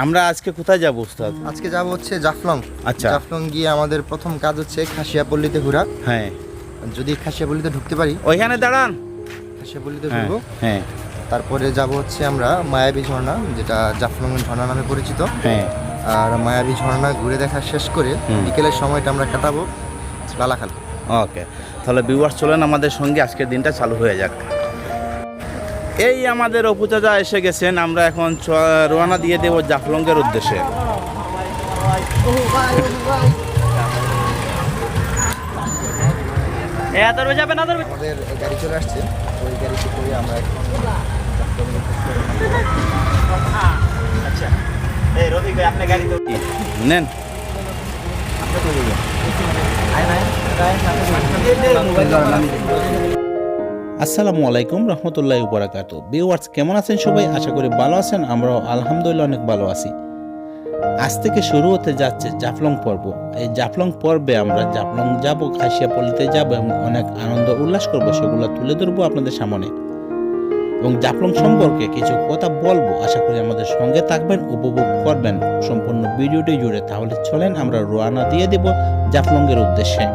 আমরা আজকে কোথায় যাব উস্তাদ? আজকে যাব হচ্ছে জাফলং। আচ্ছা। জাফলং গিয়ে আমাদের প্রথম কাজ হচ্ছে খাসিয়াপল্লিতে ঘোরা। হ্যাঁ, যদি খাসিয়াপল্লিতে ঢুকতে পারি, ওইখানে দাঁড়ান। খাসিয়াপল্লিতে হ্যাঁ ঘুরবো। হ্যাঁ তারপরে যাব হচ্ছে আমরা মায়াবী ঝর্ণা, যেটা জাফলং ঝর্ণা নামে পরিচিত। হ্যাঁ। আর মায়াবী ঝর্ণা ঘুরে দেখা শেষ করে বিকেলের সময়টা আমরা কাটাবো লালাখাল। ওকে, তাহলে ভিউয়ার্স চলেন আমাদের সঙ্গে আজকের দিনটা চালু হয়ে যাক। এই আমাদের অপু চাচা এসে গেছেন, আমরা এখন রওনা দিয়ে দেব জাফলংয়ের উদ্দেশ্যে। আমাদের গাড়ি চলে আসছে, ওই গাড়িতে করে আমরা এখন নেন। আসসালামু আলাইকুম রহমতুল্লাহি বারাকাতু। ভিউয়ার্স কেমন আছেন সবাই? আশা করি ভালো আছেন। আমরাও আলহামদুলিল্লাহ অনেক ভালো আছি। আজ থেকে শুরু হতে যাচ্ছে জাফলং পর্ব। এই জাফলং পর্বে আমরা জাফলং যাব, খাসিয়াপল্লিতে যাব এবং অনেক আনন্দ উল্লাস করব, সেগুলো তুলে ধরবো আপনাদের সামনে এবং জাফলং সম্পর্কে কিছু কথা বলবো। আশা করি আমাদের সঙ্গে থাকবেন, উপভোগ করবেন সম্পূর্ণ ভিডিওটি জুড়ে। তাহলে চলেন আমরা রওনা দিয়ে দেব জাফলংয়ের উদ্দেশ্যে।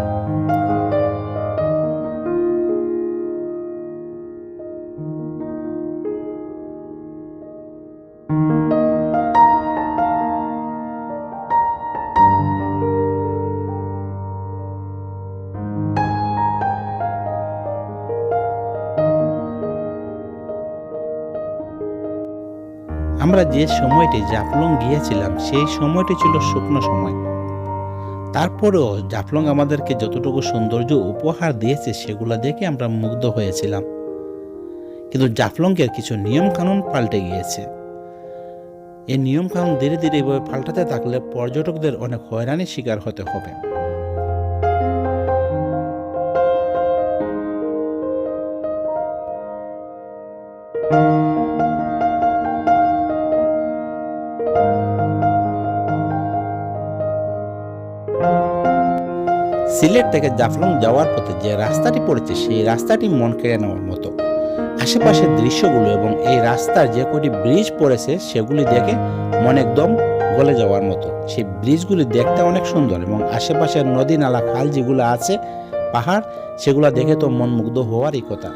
আমরা যে সময়টি জাফলং গিয়েছিলাম সেই সময়টি ছিল শুকনো সময়। তারপরেও জাফলং আমাদেরকে যতটুকু সৌন্দর্য উপহার দিয়েছে সেগুলো দেখে আমরা মুগ্ধ হয়েছিলাম। কিন্তু জাফলংয়ের কিছু নিয়ম কানুন পাল্টে গিয়েছে। এই নিয়ম কানুন ধীরে ধীরে এভাবে পাল্টাতে থাকলে পর্যটকদের অনেক হয়রানির শিকার হতে হবে। সিলেট থেকে জাফলং যাওয়ার পথে যে রাস্তাটি পড়েছে সেই রাস্তাটি মন কেড়ে নেওয়ার মতো। আশেপাশের দৃশ্যগুলো এবং এই রাস্তার যে কটি ব্রিজ পড়েছে সেগুলি দেখে মন একদম গলে যাওয়ার মতো। সেই ব্রিজগুলি দেখতে অনেক সুন্দর এবং আশেপাশের নদী নালা খাল যেগুলো আছে, পাহাড়, সেগুলো দেখে তো মন মুগ্ধ হওয়ারই কথা।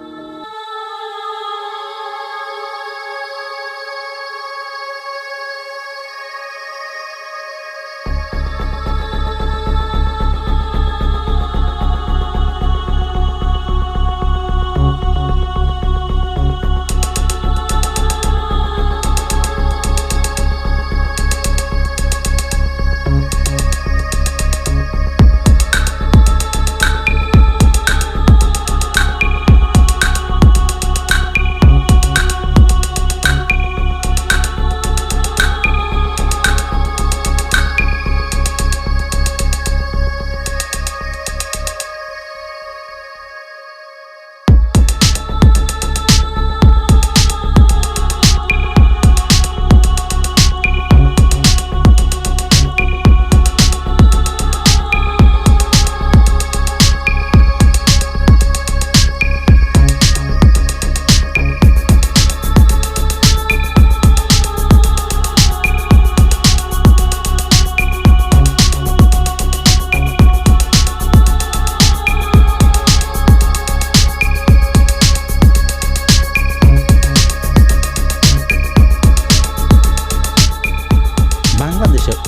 বাংলাদেশের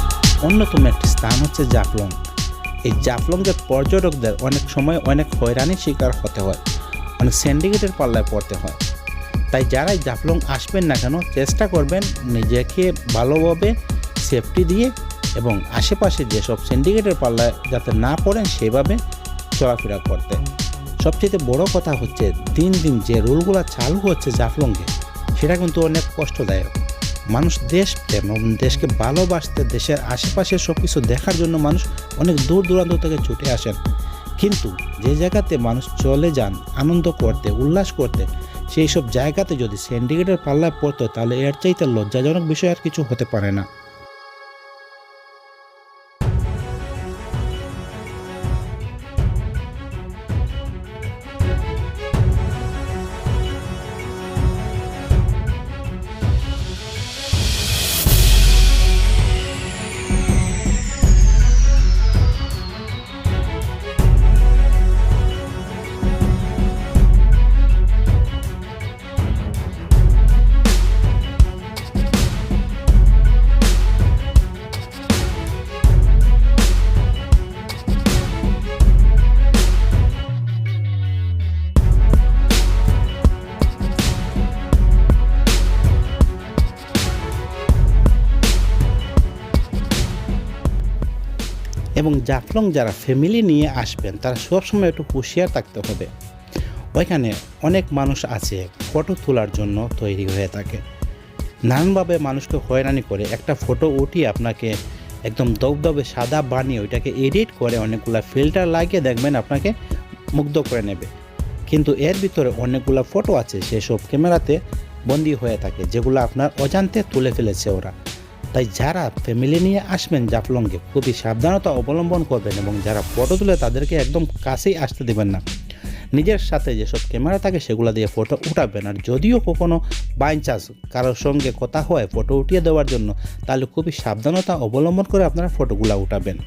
অন্যতম একটি স্থান হচ্ছে জাফলং। এই জাফলংয়ের পর্যটকদের অনেক সময় অনেক হয়রানির শিকার হতে হয়, অনেক সিন্ডিকেটের পাল্লায় পড়তে হয়। তাই যারাই জাফলং আসবেন না কেন চেষ্টা করবেন নিজেকে ভালোভাবে সেফটি দিয়ে এবং আশেপাশে যেসব সিন্ডিকেটের পাল্লায় যাতে না পড়েন সেভাবে চলাফেরা করতে। সবচেয়ে বড় কথা হচ্ছে দিন দিন যে রুলগুলো চালু হচ্ছে জাফলংয়ে সেটা কিন্তু অনেক কষ্টদায়ক। মানুষ দেশপ্রেম এবং দেশকে ভালোবাসতে, দেশের আশেপাশে সব কিছু দেখার জন্য মানুষ অনেক দূর দূরান্ত থেকে ছুটে আসেন। কিন্তু যে জায়গাতে মানুষ চলে যান আনন্দ করতে, উল্লাস করতে, সেই সব জায়গাতে যদি সিন্ডিকেটের পাল্লায় পড়তো তাহলে এর চাইতে লজ্জাজনক বিষয় আর কিছু হতে পারে না। এবং জাফলং যারা ফ্যামিলি নিয়ে আসবেন তারা সবসময় একটু হুঁশিয়ার থাকতে হবে। ওইখানে অনেক মানুষ আছে ফটো তোলার জন্য তৈরি হয়ে থাকে, নানানভাবে মানুষকে হয়রানি করে একটা ফটো উঠিয়ে আপনাকে একদম দবদবে সাদা বানিয়ে ওইটাকে এডিট করে অনেকগুলো ফিল্টার লাগিয়ে দেখবেন আপনাকে মুগ্ধ করে নেবে। কিন্তু এর ভিতরে অনেকগুলো ফটো আছে সেসব ক্যামেরাতে বন্দি হয়ে থাকে, যেগুলো আপনার অজান্তে তুলে ফেলেছে ওরা। তাই যারা ফ্যামিলি নিয়ে আসবেন জাফলংয়ে খুবই সাবধানতা অবলম্বন করবেন এবং যারা ফটো তুলে তাদেরকে একদম কাছেই আসতে দেবেন না। নিজের সাথে যেসব ক্যামেরা থাকে সেগুলো দিয়ে ফটো উঠাবেন। আর যদিও কখনো বাই চান্স কারোর সঙ্গে কথা হয় ফটো উঠিয়ে দেওয়ার জন্য, তাহলে খুবই সাবধানতা অবলম্বন করে আপনারা ফটোগুলো উঠাবেন।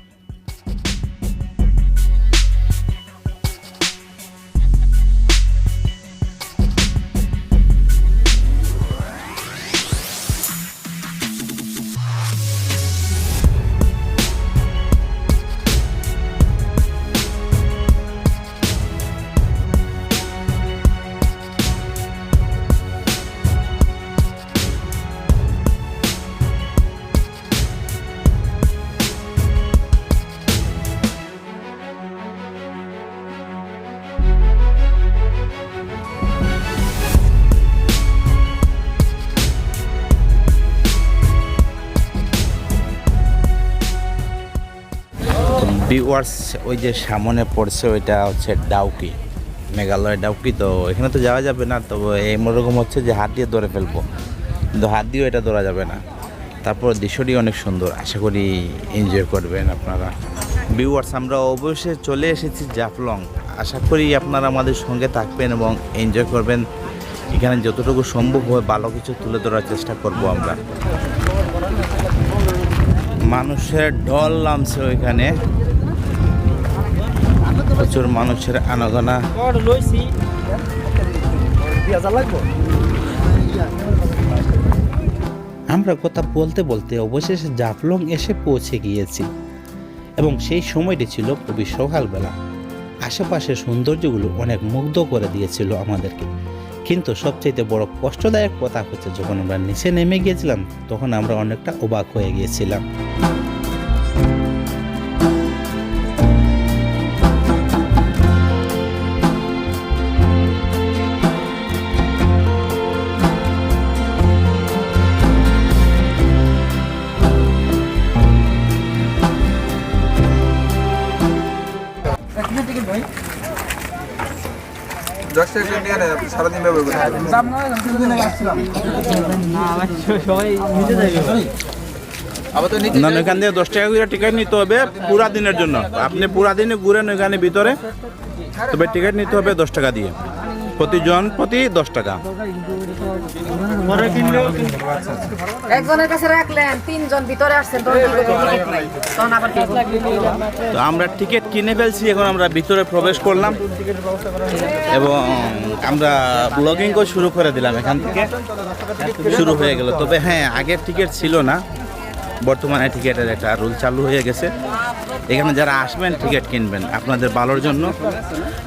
ভিউয়ার্স, ওই যে সামনে পড়ছে ওইটা হচ্ছে ডাউকি, মেঘালয় ডাউকি। তো এখানে তো যাওয়া যাবে না, তবে এরকম হচ্ছে যে হাত দিয়ে ধরে ফেলবো, কিন্তু হাত দিয়েও এটা ধরা যাবে না। তারপর দৃশ্যটি অনেক সুন্দর, আশা করি এনজয় করবেন আপনারা। ভিউয়ার্স, আমরা অবশ্যই চলে এসেছি জাফলং, আশা করি আপনারা আমাদের সঙ্গে থাকবেন এবং এনজয় করবেন। এখানে যতটুকু সম্ভব হয় ভালো কিছু তুলে ধরার চেষ্টা করব আমরা। মানুষের ঢল নামছে ওইখানে, প্রচুর মানুষের আনাগোনা। আমরা কথা বলতে বলতে অবশেষে জাফলং এসে পৌঁছে গিয়েছি এবং সেই সময়টি ছিল খুবই সকালবেলা। আশেপাশের সৌন্দর্যগুলো অনেক মুগ্ধ করে দিয়েছিল আমাদেরকে, কিন্তু সবচেয়ে বড় কষ্টদায়ক কথা হচ্ছে যখন আমরা নিচে নেমে গিয়েছিলাম তখন আমরা অনেকটা অবাক হয়ে গিয়েছিলাম। সারাদিন ব্যবহার না, এখান থেকে 10 টাকা করে টিকিট নিতে হবে পুরা দিনের জন্য। আপনি পুরা দিনে ঘুরেন ওইখানে ভিতরে, তবে টিকিট নিতে হবে 10 টাকা দিয়ে, প্রতিজন প্রতি 10 টাকা। একজনের কাছে রাখলেন, 3 জন ভিতরে আসছেন, তো আমরা টিকিট কিনে ফেলছি, এখন আমরা ভিতরে প্রবেশ করলাম এবং আমরা ব্লগিংও শুরু করে দিলাম। এখান থেকে শুরু হয়ে গেল। তবে হ্যাঁ, আগের টিকিট ছিল না, বর্তমানে টিকিটের একটা রুল চালু হয়ে গেছে। এখানে যারা আসবেন টিকিট কিনবেন আপনাদের ভালোর জন্য।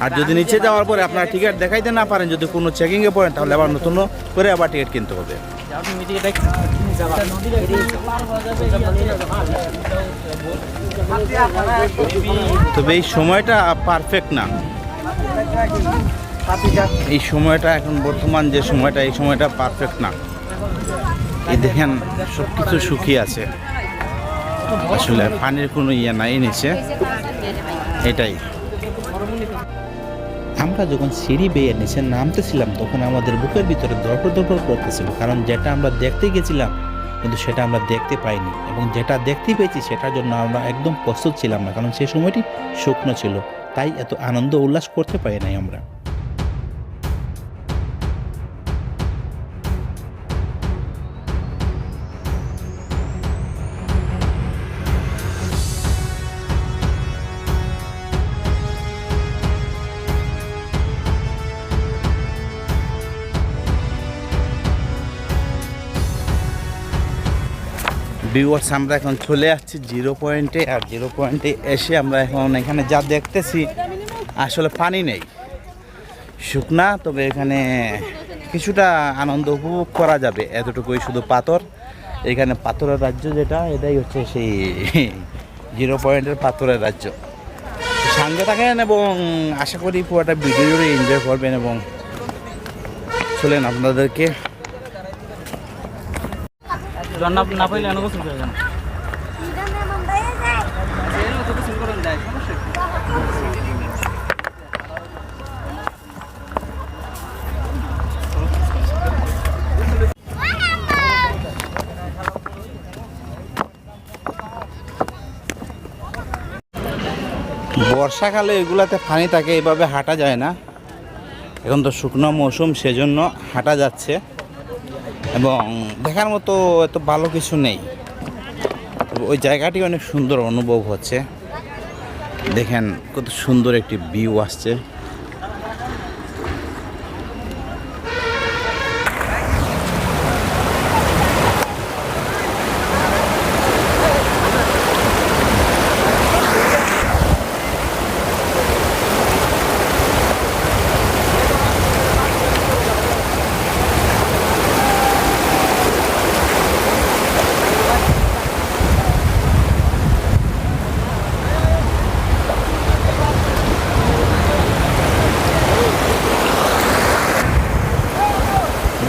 আর যদি নিচে যাওয়ার পরে আপনারা টিকিট দেখাইতে না পারেন, যদি কোনো চেকিংয়ে পড়েন, তাহলে আবার নতুন করে আবার টিকিট কিনতে হবে। তবে এই সময়টা পারফেক্ট না, এই সময়টা এখন বর্তমান যে সময়টা, এই সময়টা পারফেক্ট না। এই দেখেন সব কিছু শুকিয়ে আছে, আসলে পানির কোনো ইয়ে নাই নিচে, এটাই। আমরা যখন সিঁড়ি বেয়ে নিচে নামতেছিলাম তখন আমাদের বুকের ভিতরে দরপর করতেছিল, কারণ যেটা আমরা দেখতে গেছিলাম কিন্তু সেটা আমরা দেখতে পাইনি, এবং যেটা দেখতে পেয়েছি সেটার জন্য আমরা একদম প্রস্তুত ছিলাম না, কারণ সেই সময়টি শুকনো ছিল, তাই এত আনন্দ উল্লাস করতে পারি নাই আমরা। ভিউয়ার্স, আমরা এখন চলে আসছি 0 পয়েন্টে। আর 0 পয়েন্টে এসে আমরা এখন এখানে যা দেখতেছি আসলে পানি নেই, শুকনা। তবে এখানে কিছুটা আনন্দ উপভোগ করা যাবে, এতটুকুই, শুধু পাথর। এখানে পাথরের রাজ্য যেটা, এটাই হচ্ছে সেই জিরো পয়েন্টের পাথরের রাজ্য। সঙ্গে থাকেন এবং আশা করি পুরোটা ভিডিও এনজয় করবেন এবং চলেন আপনাদেরকে না পাইলে এনে গোসল করে যান। বর্ষাকালে এগুলাতে পানি থাকে, এইভাবে হাঁটা যায় না। এখন তো শুকনো মৌসুম, সেজন্য হাঁটা যাচ্ছে এবং দেখার মতো এত ভালো কিছু নেই। তবে ওই জায়গাটি অনেক সুন্দর অনুভব হচ্ছে। দেখেন কত সুন্দর একটি ভিউ আসছে।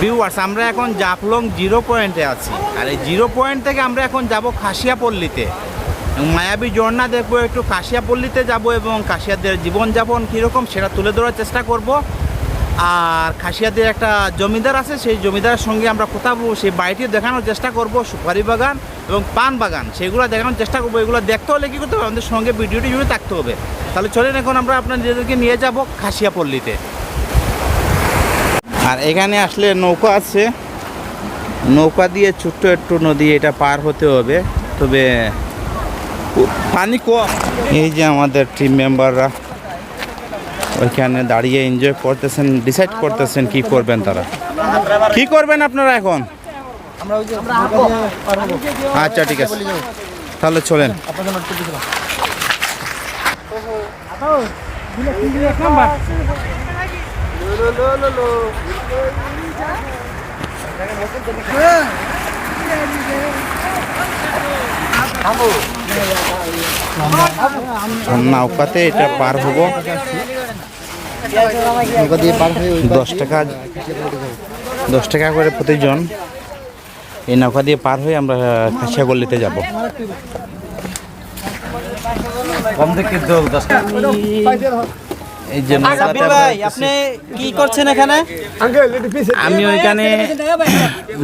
ভিউয়ার্স, আমরা এখন জাফলং জিরো পয়েন্টে আছি। আর এই জিরো পয়েন্ট থেকে আমরা এখন যাব খাসিয়াপল্লিতে এবং মায়াবী ঝর্ণা দেখবো। একটু খাসিয়াপল্লিতে যাব এবং খাসিয়াদের জীবনযাপন কীরকম সেটা তুলে ধরার চেষ্টা করব। আর খাসিয়াদের একটা জমিদার আছে, সেই জমিদারের সঙ্গে আমরা কথা বলবো, সেই বাড়িটি দেখানোর চেষ্টা করব। সুপারি বাগান এবং পান বাগান সেগুলো দেখানোর চেষ্টা করবো। এগুলো দেখতে হলে কী করতে হবে, আমাদের সঙ্গে ভিডিওটি জুড়ে থাকতে হবে। তাহলে চলেন এখন আমরা আপনাদেরকে নিয়ে যাব খাসিয়াপল্লিতে। আর এখানে আসলে নৌকা আছে, নৌকা দিয়ে ছোট্ট একটু নদী, এটা পার হতে হবে। তবে পানি কম। এই যে আমাদের টিম মেম্বাররা ওইখানে দাঁড়িয়ে এনজয় করতেছেন, ডিসাইড করতেছেন কি করবেন তারা। কি করবেন আপনারা এখন? আচ্ছা ঠিক আছে, তাহলে চলেন। নৌকাতে এটা পার হব। নৌকা দিয়ে পার হয়ে 10 টাকা করে প্রতিজন। এই নৌকা দিয়ে পার হয়ে আমরা খাসিয়াপল্লিতে যাব। কম থেকে 10 টাকা। এই যে নৌকাতে ভাই, আপনি কি করছেন এখানে? আমি ওইখানে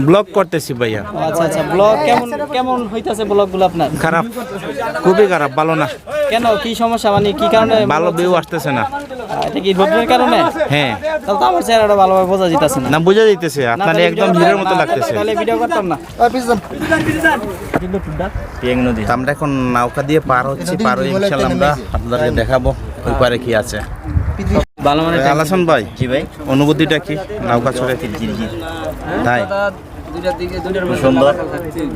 ব্লগ করতেছি ভাইয়া। আচ্ছা আচ্ছা, ব্লগ কেমন হইতাছে ব্লগগুলো আপনার? খারাপ, খুবই খারাপ, ভালো না। কেন, কি সমস্যা, মানে কি কারণে? ভালো ভিউ আসতেছে না। এটা কি রোদের কারণে? হ্যাঁ, তাহলে তো আমার চেহারাটা ভালোভাবে বোঝা যাইতাছে না। না বোঝা যাইতেছে, আপনার একদম হিরোর মতো লাগতেছে। তাহলে ভিডিও করতাম না। তো আমরা এখন নৌকা দিয়ে পার হচ্ছি, পার হয়ে ইনশাআল্লাহ আমরা আপনাদেরকে দেখাবো ওই পারে কি আছে। ভালো মানে আলাসান ভাই, জি ভাই, অনুভূতিটা কি নৌকা চড়ে? তাই সুন্দর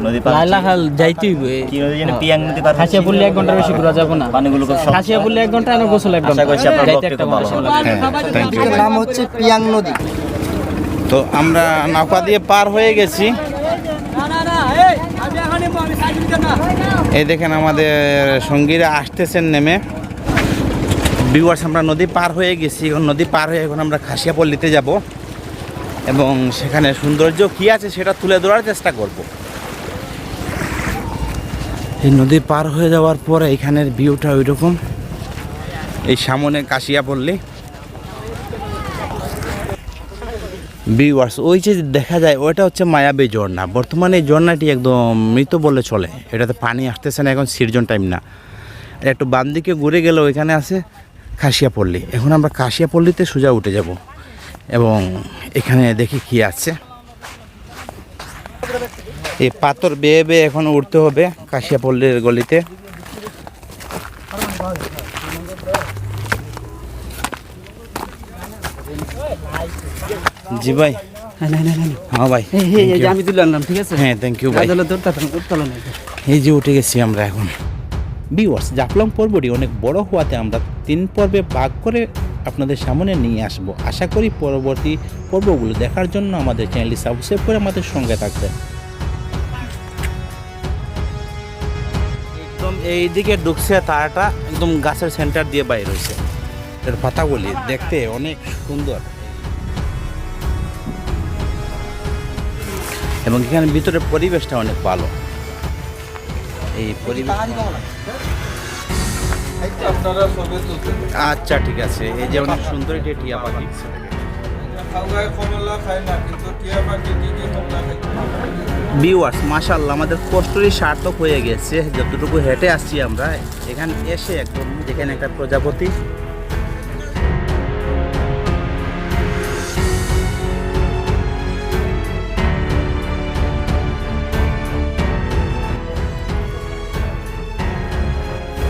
নদী পার লাইলাখাল যাইতেই কি নদী জানি পিয়াং নদী পার। খাসিয়াপল্লি 1 ঘন্টার বেশি ঘোরা যাবে না, পানিগুলো খুব সব। খাসিয়াপল্লি 1 ঘন্টা, আর গোসল 1 ঘন্টা। যাইতে একটা ভালো। হ্যাঁ, থ্যাংক ইউ। নাম হচ্ছে পিয়াং নদী। তো আমরা নৌকা দিয়ে পার হয়ে গেছি। এই দেখেন আমাদের সঙ্গীরা আসতেছেন নেমে। ভিউয়ার্স, আমরা নদী পার হয়ে গেছি। এখন নদী পার হয়ে এখন আমরা খাসিয়াপল্লিতে যাব এবং সেখানে সৌন্দর্য কী আছে সেটা তুলে ধরার চেষ্টা করব। এই নদী পার হয়ে যাওয়ার পরে এখানের ভিউটা ওইরকম। এই সামনে কাশিয়াপল্লি। ভিউয়ার্স, ওই যে দেখা যায় ওইটা হচ্ছে মায়াবী ঝর্ণা। বর্তমানে এই ঝর্ণাটি একদম মৃত বলে চলে, এটাতে পানি আসতেছে না, এখন সিজন টাইম না। একটু বাম দিকে ঘুরে গেলে ওইখানে আছে খাসিয়াপল্লি। এখন আমরা খাসিয়াপল্লিতে সোজা উঠে যাব এবং এখানে দেখি কি আছে। এই পাথর বেয়ে বেয়ে এখন উঠতে হবে খাসিয়াপল্লির গলিতে। জি ভাই, হ্যাঁ ভাই, আমি তুলে আনলাম, ঠিক আছে? হ্যাঁ থ্যাংক ইউ ভাই। এই যে উঠে গেছি আমরা এখন। ভিউয়ার্স, জাফলং পর্বটি অনেক বড় হওয়াতে আমরা 3 পর্বে ভাগ করে আপনাদের সামনে নিয়ে আসব। আশা করি পরবর্তী পর্বগুলো দেখার জন্য আমাদের চ্যানেলটি সাবস্ক্রাইব করে আমাদের সঙ্গে থাকবেন। একদম এইদিকে ঢুকছে তারাটা একদম গাছের সেন্টার দিয়ে বাইর হয়েছে। এর পাতাগুলি দেখতে অনেক সুন্দর এবং এখানে ভিতরে পরিবেশটা অনেক ভালো। এই পরিবেশ আপনারা ছবি তুলছেন আচ্ছা ঠিক আছে। এই যে অনেক সুন্দর একটি টিয়া পাখি। খাওয়ায় কমলা খায় না কিন্তু টিয়া পাখি ঠিকই কমলা খায়। ভিউয়ার্স মাশাআল্লাহ আমাদের কষ্টরই সার্থক হয়ে গেছে। যতটুকু হেঁটে আসছি আমরা এখানে এসে একদম যেখানে একটা প্রজাপতি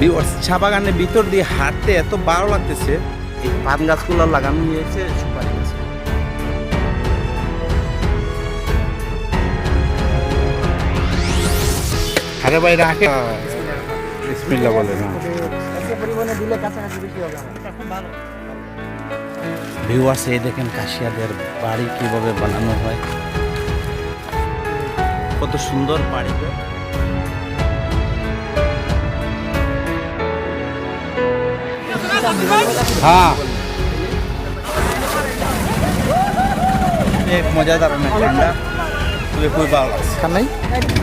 ভিউয়ার্স চা বাগানের ভিতর দিয়ে হাঁটতে এত ভালো লাগতেছে। এই পান গাছগুলো লাগানো হয়েছে সুপারি গাছ। আরে ভাই রাখে বিসমিল্লাহ বলে না। ভিউয়ার্স এই দেখেন কাশিয়াদের বাড়ি কিভাবে বানানো হয়, কত সুন্দর বাড়ি। হ্যাঁ এক মজাদার অনেক ঠান্ডা, খুবই ভালো লাগছে।